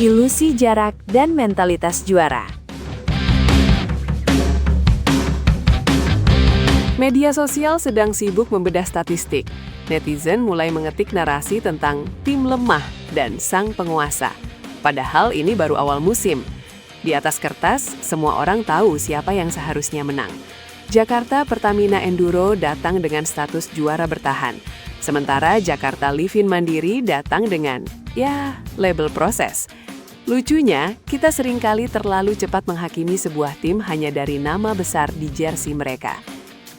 ilusi jarak, dan mentalitas juara. Media sosial sedang sibuk membedah statistik. Netizen mulai mengetik narasi tentang tim lemah dan sang penguasa. Padahal ini baru awal musim. Di atas kertas, semua orang tahu siapa yang seharusnya menang. Jakarta Pertamina Enduro datang dengan status juara bertahan. Sementara Jakarta Livin Mandiri datang dengan, label proses. Lucunya, kita seringkali terlalu cepat menghakimi sebuah tim hanya dari nama besar di jersey mereka.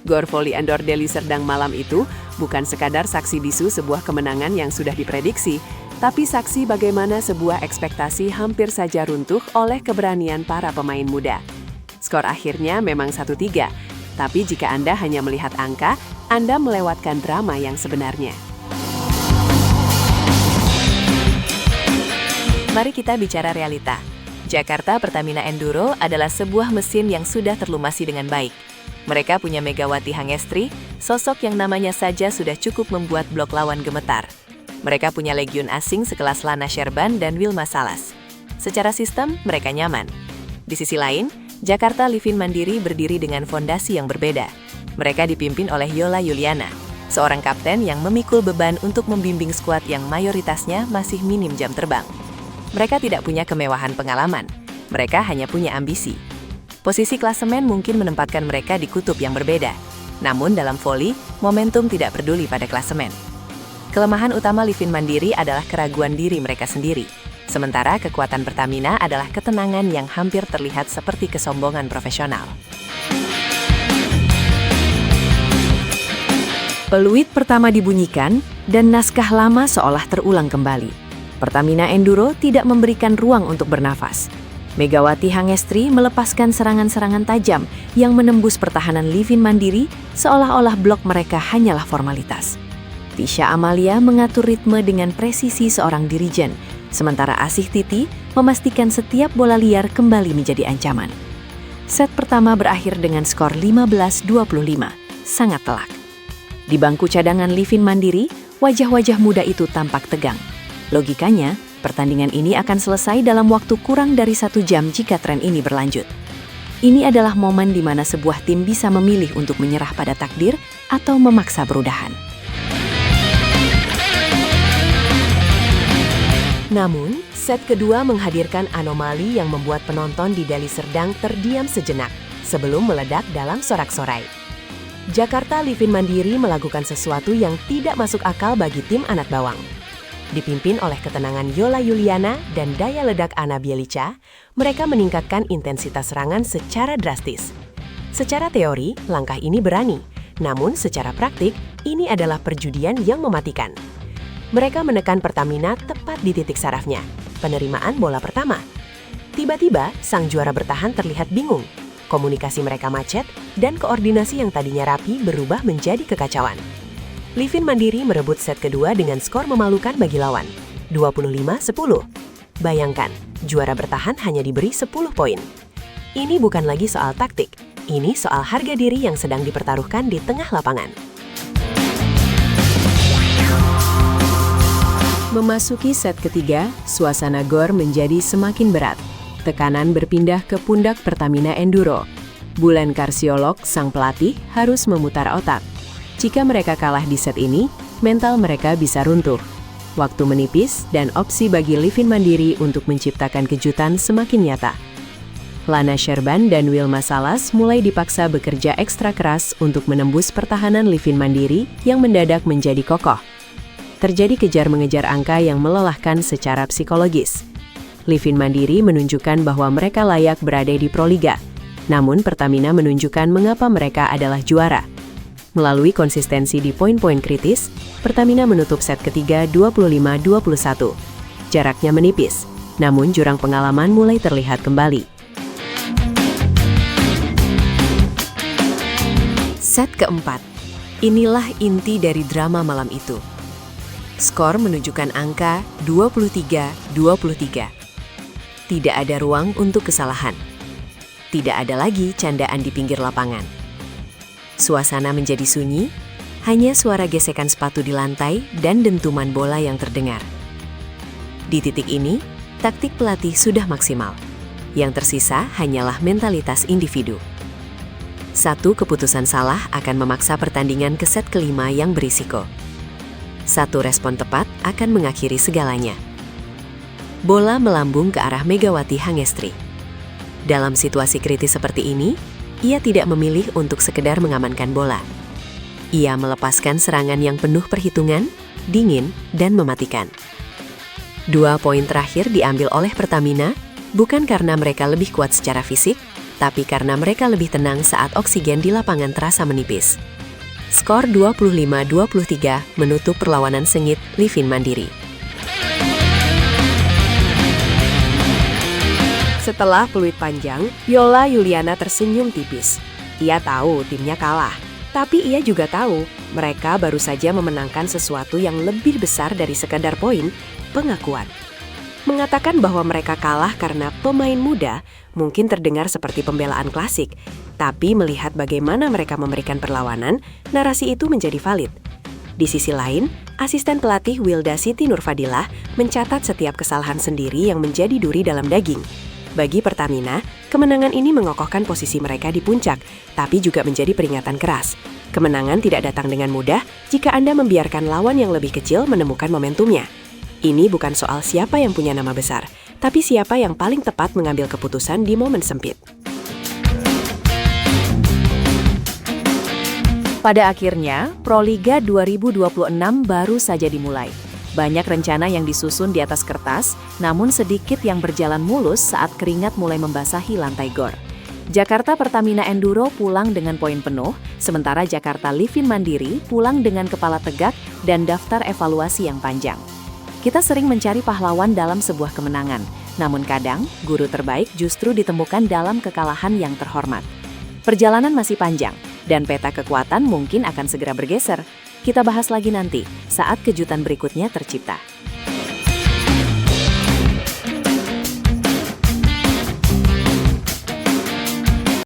Gor Volley Indoor Deli Serdang malam itu bukan sekadar saksi bisu sebuah kemenangan yang sudah diprediksi, tapi saksi bagaimana sebuah ekspektasi hampir saja runtuh oleh keberanian para pemain muda. Skor akhirnya memang 1-3, tapi jika Anda hanya melihat angka, Anda melewatkan drama yang sebenarnya. Mari kita bicara realita. Jakarta Pertamina Enduro adalah sebuah mesin yang sudah terlumasi dengan baik. Mereka punya Megawati Hangestri, sosok yang namanya saja sudah cukup membuat blok lawan gemetar. Mereka punya legiun asing sekelas Lana Sherban dan Wilma Salas. Secara sistem, mereka nyaman. Di sisi lain, Jakarta Livin Mandiri berdiri dengan fondasi yang berbeda. Mereka dipimpin oleh Yola Yuliana, seorang kapten yang memikul beban untuk membimbing skuad yang mayoritasnya masih minim jam terbang. Mereka tidak punya kemewahan pengalaman, mereka hanya punya ambisi. Posisi klasemen mungkin menempatkan mereka di kutub yang berbeda. Namun dalam voli, momentum tidak peduli pada klasemen. Kelemahan utama Livin Mandiri adalah keraguan diri mereka sendiri. Sementara kekuatan Pertamina adalah ketenangan yang hampir terlihat seperti kesombongan profesional. Peluit pertama dibunyikan, dan naskah lama seolah terulang kembali. Pertamina Enduro tidak memberikan ruang untuk bernafas. Megawati Hangestri melepaskan serangan-serangan tajam yang menembus pertahanan Livin Mandiri seolah-olah blok mereka hanyalah formalitas. Tisha Amalia mengatur ritme dengan presisi seorang dirijen, sementara Asih Titi memastikan setiap bola liar kembali menjadi ancaman. Set pertama berakhir dengan skor 15-25, sangat telak. Di bangku cadangan Livin Mandiri, wajah-wajah muda itu tampak tegang. Logikanya, pertandingan ini akan selesai dalam waktu kurang dari 1 jam jika tren ini berlanjut. Ini adalah momen di mana sebuah tim bisa memilih untuk menyerah pada takdir atau memaksa berudahan. Namun, set kedua menghadirkan anomali yang membuat penonton di Deli Serdang terdiam sejenak sebelum meledak dalam sorak-sorai. Jakarta Livin Mandiri melakukan sesuatu yang tidak masuk akal bagi tim anak bawang. Dipimpin oleh ketenangan Yola Yuliana dan daya ledak Ana Bielica, mereka meningkatkan intensitas serangan secara drastis. Secara teori, langkah ini berani, namun secara praktik, ini adalah perjudian yang mematikan. Mereka menekan Pertamina tepat di titik sarafnya, penerimaan bola pertama. Tiba-tiba, sang juara bertahan terlihat bingung. Komunikasi mereka macet, dan koordinasi yang tadinya rapi berubah menjadi kekacauan. Livin Mandiri merebut set kedua dengan skor memalukan bagi lawan, 25-10. Bayangkan, juara bertahan hanya diberi 10 poin. Ini bukan lagi soal taktik, ini soal harga diri yang sedang dipertaruhkan di tengah lapangan. Memasuki set ketiga, suasana gor menjadi semakin berat. Tekanan berpindah ke pundak Pertamina Enduro. Bulan Karsiolog, sang pelatih, harus memutar otak. Jika mereka kalah di set ini, mental mereka bisa runtuh. Waktu menipis dan opsi bagi Livin Mandiri untuk menciptakan kejutan semakin nyata. Lana Sherban dan Wilma Salas mulai dipaksa bekerja ekstra keras untuk menembus pertahanan Livin Mandiri yang mendadak menjadi kokoh. Terjadi kejar-mengejar angka yang melelahkan secara psikologis. Livin Mandiri menunjukkan bahwa mereka layak berada di Proliga. Namun Pertamina menunjukkan mengapa mereka adalah juara. Melalui konsistensi di poin-poin kritis, Pertamina menutup set ketiga 25-21. Jaraknya menipis, namun jurang pengalaman mulai terlihat kembali. Set keempat. Inilah inti dari drama malam itu. Skor menunjukkan angka 23-23. Tidak ada ruang untuk kesalahan. Tidak ada lagi candaan di pinggir lapangan. Suasana menjadi sunyi, hanya suara gesekan sepatu di lantai dan dentuman bola yang terdengar. Di titik ini, taktik pelatih sudah maksimal. Yang tersisa hanyalah mentalitas individu. Satu keputusan salah akan memaksa pertandingan ke set kelima yang berisiko. Satu respon tepat akan mengakhiri segalanya. Bola melambung ke arah Megawati Hangestri. Dalam situasi kritis seperti ini, ia tidak memilih untuk sekedar mengamankan bola. Ia melepaskan serangan yang penuh perhitungan, dingin, dan mematikan. 2 poin terakhir diambil oleh Pertamina, bukan karena mereka lebih kuat secara fisik, tapi karena mereka lebih tenang saat oksigen di lapangan terasa menipis. Skor 25-23 menutup perlawanan sengit Livin Mandiri. Setelah peluit panjang, Yola Yuliana tersenyum tipis. Ia tahu timnya kalah, tapi ia juga tahu mereka baru saja memenangkan sesuatu yang lebih besar dari sekadar poin, pengakuan. Mengatakan bahwa mereka kalah karena pemain muda mungkin terdengar seperti pembelaan klasik, tapi melihat bagaimana mereka memberikan perlawanan, narasi itu menjadi valid. Di sisi lain, asisten pelatih Wilda Siti Nurfadilah mencatat setiap kesalahan sendiri yang menjadi duri dalam daging. Bagi Pertamina, kemenangan ini mengokohkan posisi mereka di puncak, tapi juga menjadi peringatan keras. Kemenangan tidak datang dengan mudah jika Anda membiarkan lawan yang lebih kecil menemukan momentumnya. Ini bukan soal siapa yang punya nama besar, tapi siapa yang paling tepat mengambil keputusan di momen sempit. Pada akhirnya, Proliga 2026 baru saja dimulai. Banyak rencana yang disusun di atas kertas, namun sedikit yang berjalan mulus saat keringat mulai membasahi lantai gor. Jakarta Pertamina Enduro pulang dengan poin penuh, sementara Jakarta Livin Mandiri pulang dengan kepala tegak dan daftar evaluasi yang panjang. Kita sering mencari pahlawan dalam sebuah kemenangan, namun kadang guru terbaik justru ditemukan dalam kekalahan yang terhormat. Perjalanan masih panjang, dan peta kekuatan mungkin akan segera bergeser. Kita bahas lagi nanti, saat kejutan berikutnya tercipta.